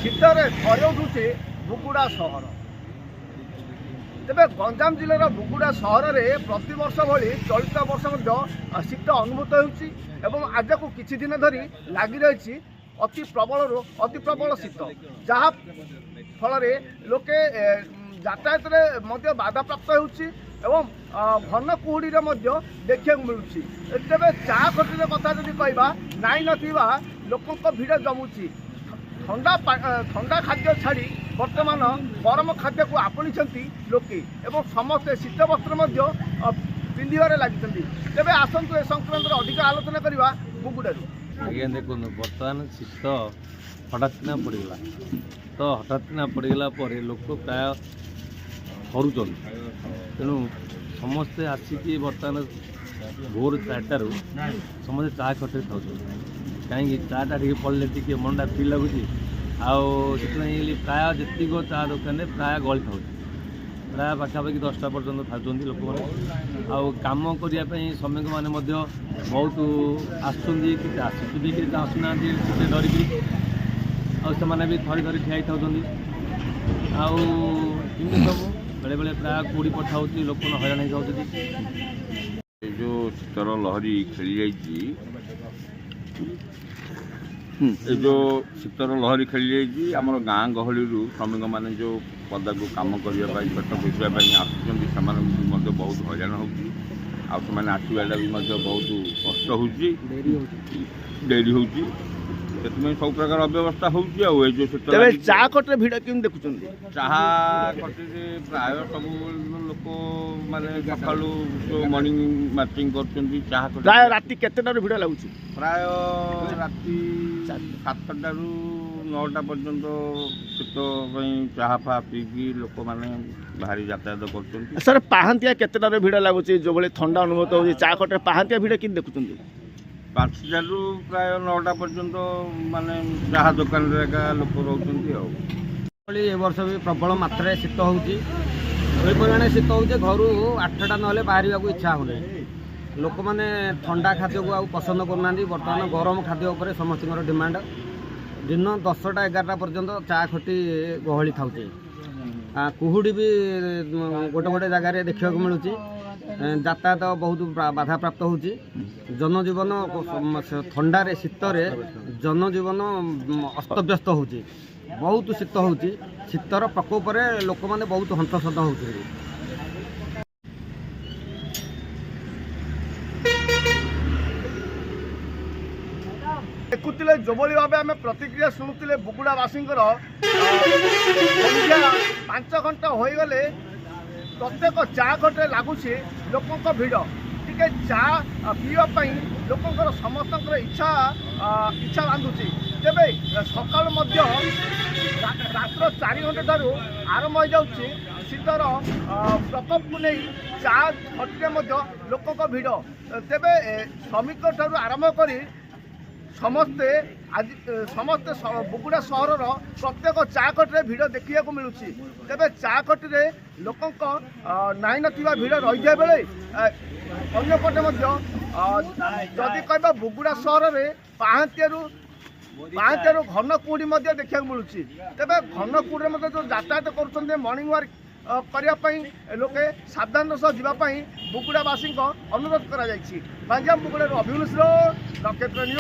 ଶୀତରେ ଥରେ ଉଠୁଛି ବୁଗୁଡ଼ା ସହର। ତେବେ ଗଞ୍ଜାମ ଜିଲ୍ଲାର ବୁଗୁଡ଼ା ସହରରେ ପ୍ରତିବର୍ଷ ଭଳି ଚଳିତ ବର୍ଷ ମଧ୍ୟ ଶୀତ ଅନୁଭୂତ ହେଉଛି ଏବଂ ଆଜକୁ କିଛି ଦିନ ଧରି ଲାଗି ରହିଛି ଅତି ପ୍ରବଳରୁ ଅତି ପ୍ରବଳ ଶୀତ, ଯାହା ଫଳରେ ଲୋକେ ଯାତାୟାତରେ ମଧ୍ୟ ବାଧାପ୍ରାପ୍ତ ହେଉଛି ଏବଂ ଘନ କୁହୁଡ଼ିରେ ମଧ୍ୟ ଦେଖିବାକୁ ମିଳୁଛି। ତେବେ ଚା ଖଟିର କଥା ଯଦି କହିବା, ନାଇଁ ନଥିବା ଲୋକଙ୍କ ଭିଡ଼ ଜମୁଛି। ଥଣ୍ଡା ଖାଦ୍ୟ ଛାଡ଼ି ବର୍ତ୍ତମାନ ଗରମ ଖାଦ୍ୟକୁ ଆପଣେଇଛନ୍ତି ଲୋକେ ଏବଂ ସମସ୍ତେ ଶୀତ ବସ୍ତ୍ର ମଧ୍ୟ ପିନ୍ଧିବାରେ ଲାଗିଛନ୍ତି। ତେବେ ଆସନ୍ତୁ ଏ ସଂକ୍ରାନ୍ତରେ ଅଧିକ ଆଲୋଚନା କରିବା ବୁଗୁଡ଼ାରୁ। ଆଜ୍ଞା ଦେଖନ୍ତୁ, ବର୍ତ୍ତମାନ ଶୀତ ହଠାତ୍ କିନା ପଡ଼ିଗଲା, ତ ହଠାତ୍ କିନା ପଡ଼ିଗଲା ପରେ ଲୋକ ପ୍ରାୟ ଥରୁଛନ୍ତି। ତେଣୁ ସମସ୍ତେ ଆସିକି ବର୍ତ୍ତମାନ ଭୋର 4ଟାରୁ ସମସ୍ତେ ଚା ଖଟିରେ ଖାଉଛନ୍ତି। କାହିଁକି ଚାଟା ଟିକେ ପଡ଼ିଲେ ଟିକେ ମନଟା ଫ୍ରି ଲାଗୁଛି, ଆଉ ସେଥିପାଇଁ ପ୍ରାୟ ଯେତିକ ଚା ଦୋକାନରେ ପ୍ରାୟ ଗଳି ଥାଉଛି। ପ୍ରାୟ ପାଖାପାଖି 10ଟା ପର୍ଯ୍ୟନ୍ତ ଥାଉଛନ୍ତି ଲୋକମାନେ। ଆଉ କାମ କରିବା ପାଇଁ ଶ୍ରମିକମାନେ ମଧ୍ୟ ବହୁତ ଆସୁଛନ୍ତି, କେତେ ଆସୁଛନ୍ତି କେତେ ଆସୁନାହାନ୍ତି କେତେ ଡରିକି, ଆଉ ସେମାନେ ବି ଥରି ଠିଆ ହେଇଥାଉଛନ୍ତି। ଆଉ ଏମିତି ସବୁ ବେଳେବେଳେ ପ୍ରାୟ କୁହୁଡ଼ି ପଠାଉଛି, ଲୋକମାନେ ହଇରାଣ ହେଇଯାଉଛନ୍ତି। ଏ ଯେଉଁ ଶୀତର ଲହରୀ ଖେଳି ଯାଇଛି, ଏ ଯେଉଁ ଶୀତର ଲହରୀ ଖେଳି ଯାଇଛି, ଆମର ଗାଁ ଗହଳିରୁ ଶ୍ରମିକମାନେ ଯେଉଁ ପଦାକୁ କାମ କରିବା ପାଇଁ ପେଟ ପୋଷିବା ପାଇଁ ଆସୁଛନ୍ତି, ସେମାନଙ୍କୁ ମଧ୍ୟ ବହୁତ ହଇରାଣ ହେଉଛି। ଆଉ ସେମାନେ ଆସିବାଟା ବି ମଧ୍ୟ ବହୁତ କଷ୍ଟ ହେଉଛି, ଡେରି ହେଉଛି। ସେଥିପାଇଁ ସବୁ ପ୍ରକାର ଅବ୍ୟବସ୍ଥା ହେଉଛି। ଆଉ ଏଇ ଯେଉଁ ଶୀତ ଚା ଖଟିରେ ଭିଡ଼ କେମିତି ଦେଖୁଛନ୍ତି? ଚାହା ଖଟିରେ ପ୍ରାୟ ସବୁ ଲୋକ ମାନେ ସକାଳୁ ଯେଉଁ ମର୍ଣ୍ଣିଂ ମାର୍ଚିଂ କରୁଛନ୍ତି। ଚାହା ଖଟି ପ୍ରାୟ ରାତି କେତେଟାରୁ ଭିଡ଼ ଲାଗୁଛି? ପ୍ରାୟ ରାତି 7ଟାରୁ 9ଟା ପର୍ଯ୍ୟନ୍ତ ଶୀତ ପାଇଁ ଚାହା ଫା ପିଇକି ଲୋକମାନେ ଭାରି ଯାତାୟାତ କରୁଛନ୍ତି। ସାର୍, ପାହାନ୍ତିଆ କେତେଟାରେ ଭିଡ଼ ଲାଗୁଛି? ଯେଉଁଭଳି ଥଣ୍ଡା ଅନୁଭୂତ ହେଉଛି, ଚା ଖଟିରେ ପାହାନ୍ତିଆ ଭିଡ଼ କେମିତି ଦେଖୁଛନ୍ତି? 5ଟାରୁ ପ୍ରାୟ 9ଟା ପର୍ଯ୍ୟନ୍ତ ମାନେ ଚାହା ଦୋକାନରେ ଏକା ଲୋକ ରହୁଛନ୍ତି। ଆଉ ଏ ବର୍ଷ ବି ପ୍ରବଳ ମାତ୍ରାରେ ଶୀତ ହେଉଛି। ଏହି ପରିମାଣରେ ଶୀତ ହେଉଛି, ଘରୁ 8ଟା ନହେଲେ ବାହାରିବାକୁ ଇଚ୍ଛା ହେଉନାହିଁ। ଲୋକମାନେ ଥଣ୍ଡା ଖାଦ୍ୟକୁ ଆଉ ପସନ୍ଦ କରୁନାହାନ୍ତି। ବର୍ତ୍ତମାନ ଗରମ ଖାଦ୍ୟ ଉପରେ ସମସ୍ତଙ୍କର ଡିମାଣ୍ଡ। ଦିନ 10ଟା 11ଟା ପର୍ଯ୍ୟନ୍ତ ଚା ଖଟି ଗହଳି ଥାଉଛି। କୁହୁଡ଼ି ବି ଗୋଟେ ଜାଗାରେ ଦେଖିବାକୁ ମିଳୁଛି। ଯାତାୟାତ ବହୁତ ବାଧାପ୍ରାପ୍ତ ହେଉଛି। ଜନଜୀବନ ଥଣ୍ଡାରେ ଶୀତରେ ଜନଜୀବନ ଅସ୍ତବ୍ୟସ୍ତ ହେଉଛି। ବହୁତ ଶୀତ ହେଉଛି। ଶୀତର ପ୍ରକୋପରେ ଲୋକମାନେ ବହୁତ ହନ୍ତସନ୍ତ ହେଉଛନ୍ତି। ଦେଖୁଥିଲେ ଯେଉଁଭଳି ଭାବେ ଆମେ ପ୍ରତିକ୍ରିୟା ଶୁଣୁଥିଲେ ବୁଗୁଡ଼ାବାସୀଙ୍କର, ସନ୍ଧ୍ୟା 5 ଘଣ୍ଟା ହୋଇଗଲେ ପ୍ରତ୍ୟେକ ଚା ଖଟିରେ ଲାଗୁଛି ଲୋକଙ୍କ ଭିଡ଼। ଟିକେ ଚା ପିଇବା ପାଇଁ ଲୋକଙ୍କର ସମସ୍ତଙ୍କର ଇଚ୍ଛା ବାନ୍ଧୁଛି। ତେବେ ସକାଳୁ ମଧ୍ୟ ରାତ୍ର 4 ଘଣ୍ଟା ଠାରୁ ଆରମ୍ଭ ହୋଇଯାଉଛି ଶୀତର ପ୍ରକୋପକୁ ନେଇ ଚା ଖଟିରେ ମଧ୍ୟ ଲୋକଙ୍କ ଭିଡ଼। ତେବେ ଶ୍ରମିକ ଠାରୁ ଆରମ୍ଭ କରି ସମସ୍ତେ ବୁଗୁଡ଼ା ସହରର ପ୍ରତ୍ୟେକ ଚା ଖଟିରେ ଭିଡ଼ ଦେଖିବାକୁ ମିଳୁଛି। ତେବେ ଚା ଖଟିରେ ଲୋକଙ୍କ ନାହିଁ ନଥିବା ଭିଡ଼ ରହିଥିବା ବେଳେ ଅନ୍ୟପଟେ ମଧ୍ୟ ଯଦି କହିବା ବୁଗୁଡ଼ା ସହରରେ ପାହାନ୍ତିଆରୁ ଘନ କୁହୁଡ଼ି ମଧ୍ୟ ଦେଖିବାକୁ ମିଳୁଛି। ତେବେ ଘନ କୁହୁଡ଼ିରେ ମଧ୍ୟ ଯେଉଁ ଯାତାୟାତ କରୁଛନ୍ତି, ମର୍ଣ୍ଣିଂ ୱାର୍କ କରିବା ପାଇଁ ଲୋକେ ସାବଧାନର ସହ ଯିବା ପାଇଁ ବୁଗୁଡ଼ାବାସୀଙ୍କ ଅନୁରୋଧ କରାଯାଇଛି। ଗଞ୍ଜାମ ବୁଗୁଡ଼ାରୁ ଅଭିମନ୍ୟୁ ନକ୍ଷତ୍ର ନ୍ୟୁଜ୍।